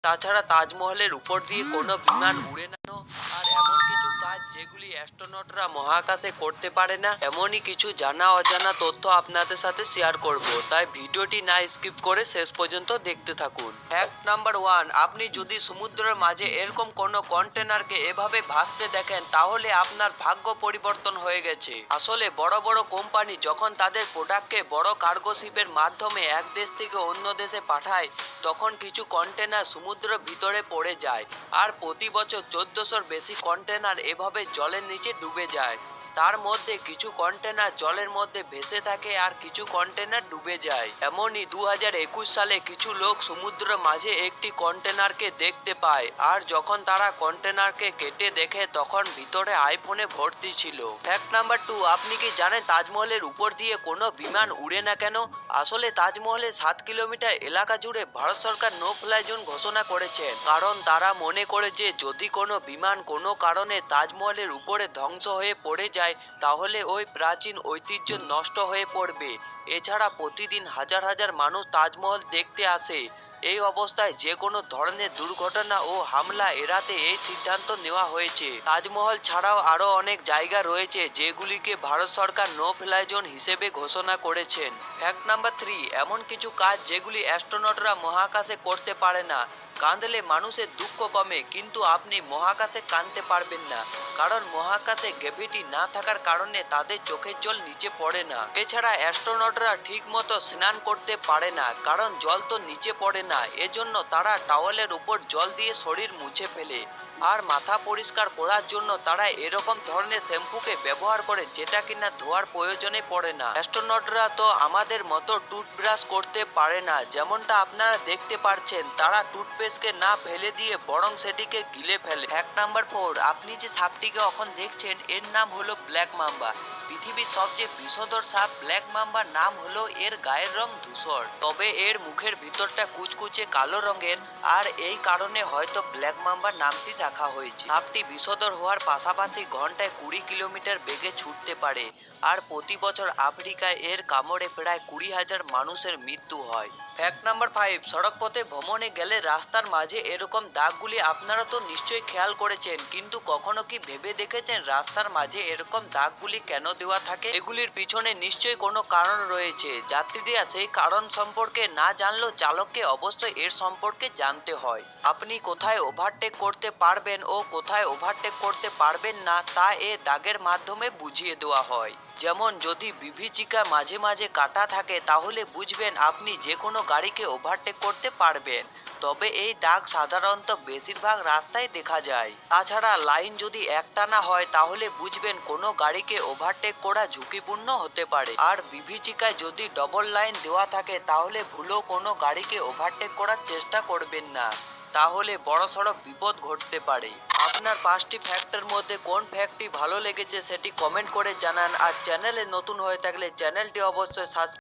তাছাড়া তাজমহলের উপর দিয়ে কোনো বিমান উড়ে না। আর এমন কিছু কাজ যেগুলি অ্যাস্ট্রোনটরা মহাকাশে করতে পারে না, এমনই কিছু জানা অজানা তথ্য আপনাদের সাথে শেয়ার করব, তাই ভিডিওটি না স্কিপ করে শেষ পর্যন্ত দেখতে থাকুন। ফ্যাক্ট নাম্বার 1, আপনি যদি সমুদ্রের মাঝে এরকম কোনো কন্টেনারকে এভাবে ভাসতে দেখেন তাহলে আপনার ভাগ্য পরিবর্তন হয়ে গেছে। আসলে বড় বড় কোম্পানি যখন তাদের প্রোডাক্টকে বড় কার্গো শিপের মাধ্যমে এক দেশ থেকে অন্য দেশে পাঠায়, তখন কিছু কন্টেনার সমুদ্রের ভিতরে পড়ে যায়। আর প্রতি বছর 1400-র বেশি কন্টেনার এভাবে জলের নিচে ডুবে যায়। তার মধ্যে কিছু কন্টেনার জলের মধ্যে ভেসে থাকে আর কিছু কন্টেনার ডুবে যায়। এমনই 2021 সালে কিছু লোক সমুদ্রের মাঝে একটি কন্টেনারকে দেখতে পায়, আর যখন তারা কন্টেনারকে কেটে দেখে তখন ভিতরে আইফোনে ভর্তি ছিল। ফ্যাক্ট নাম্বার 2, আপনি কি জানেন তাজমহলের উপর দিয়ে কোনো বিমান উড়ে না কেন? আসলে তাজমহলের 7 কিলোমিটার এলাকা জুড়ে ভারত সরকার নো ফ্লাই জোন ঘোষণা করেছেন, কারণ তারা মনে করে যে যদি কোনো বিমান কোনো কারণে তাজমহলের উপরে ধ্বংস হয়ে পড়ে যায় তাহলে ওই প্রাচীন ঐতিহ্য নষ্ট হয়ে পড়বে। এছাড়া প্রতিদিন হাজার হাজার মানুষ তাজমহল দেখতে আসে। এই অবস্থায় যে কোনো ধরনের দুর্ঘটনা ও হামলা এড়াতে এই সিদ্ধান্ত নেওয়া হয়েছে। তাজমহল ছাড়াও আরও অনেক জায়গা রয়েছে যেগুলিকে ভারত সরকার নো ফ্লাই জোন হিসেবে ঘোষণা করেছেন। ফ্যাক্ট নাম্বার 3, এমন কিছু কাজ যেগুলি অ্যাস্ট্রোনটরা মহাকাশে করতে পারে না। কাঁদলে মানুষের দুঃখ কমে, কিন্তু আপনি মহাকাশে কাঁদতে পারবেন না, কারণ মহাকাশে গ্র্যাভিটি না থাকার কারণে তাদের চোখের জল নিচে পড়ে না। এছাড়া অ্যাস্ট্রোনটরা ঠিক মতো স্নান করতে পারে না, কারণ জল তো নিচে পড়ে না, এজন্য তারা টাওয়েলের উপর জল দিয়ে শরীর মুছে ফেলে। আর মাথা পরিষ্কার করার জন্য তারা এরকম ধরনের শ্যাম্পুকে ব্যবহার করে যেটা কিনা ধোয়ার প্রয়োজনে পড়ে না। অ্যাস্ট্রোনটরা তো আমাদের মতো টুথব্রাশ করতে পারে না, যেমনটা আপনারা দেখতে পাচ্ছেন তারা টুথপেস্টকে না ফেলে দিয়ে বরং সেটিকে গিলে ফেলে। ফ্যাক্ট নাম্বার 4, আপনি যে সাপটিকে এখন দেখছেন এর নাম হলো ব্ল্যাক মাম্বা। পৃথিবীর সবচেয়ে বিষধর সাপ ব্ল্যাক মাম্বার নাম হলো এর গায়ের রং ধূসর, তবে এর মুখের ভিতরটা কুচকুচে কালো রঙের, আর এই কারণে হয়তো ব্ল্যাক মাম্বার নামটি রাখা হয়েছে। সাপটি বিষধর হওয়ার পাশাপাশি ঘন্টায় 20 কিলোমিটার বেগে ছুটতে পারে, আর প্রতি বছর আফ্রিকায় এর কামড়ে প্রায় 20,000 মানুষের মৃত্যু হয়। ফ্যাক্ট নাম্বার 5, সড়ক পথে ভ্রমণে গেলে রাস্তার মাঝে এরকম দাগগুলি আপনারা তো নিশ্চয়ই খেয়াল করেছেন, কিন্তু কখনো কি ভেবে দেখেছেন রাস্তার মাঝে এরকম দাগগুলি কেন দেওয়া থাকে? এগুলির পিছনে নিশ্চয়ই কোনো কারণ রয়েছে। যাত্রীরা সেই কারণ সম্পর্কে না জানলেও চালককে অবশ্যই এর সম্পর্কে জানতে হয়। আপনি কোথায় ওভারটেক করতে পারবেন ও কোথায় ওভারটেক করতে পারবেন না তা এ দাগের মাধ্যমে বুঝিয়ে দেওয়া হয়। যেমন যদি বিভীষিকা মাঝে মাঝে কাটা থাকে তাহলে বুঝবেন আপনি যে কোনো গাড়িকে ওভারটেক করতে পারবেন, তবে এই দাগ সাধারণত বেশিরভাগ রাস্তায় দেখা যায়। তাছাড়া লাইন যদি একটানা হয় তাহলে বুঝবেন কোনো গাড়িকে ওভারটেক করা ঝুঁকিপূর্ণ হতে পারে। আর বিভীষিকায় যদি ডবল লাইন দেওয়া থাকে তাহলে ভুলেও কোনো গাড়িকে ওভারটেক করার চেষ্টা করবেন না, তাহলে বড়সড় বিপদ ঘটতে পারে। আপনার 5টি ফ্যাক্টের মধ্যে কোন ফ্যাক্টটি ভালো লেগেছে সেটি কমেন্ট করে জানান, আর চ্যানেলে নতুন হয়ে থাকলে চ্যানেলটি অবশ্যই সাবস্ক্রাইব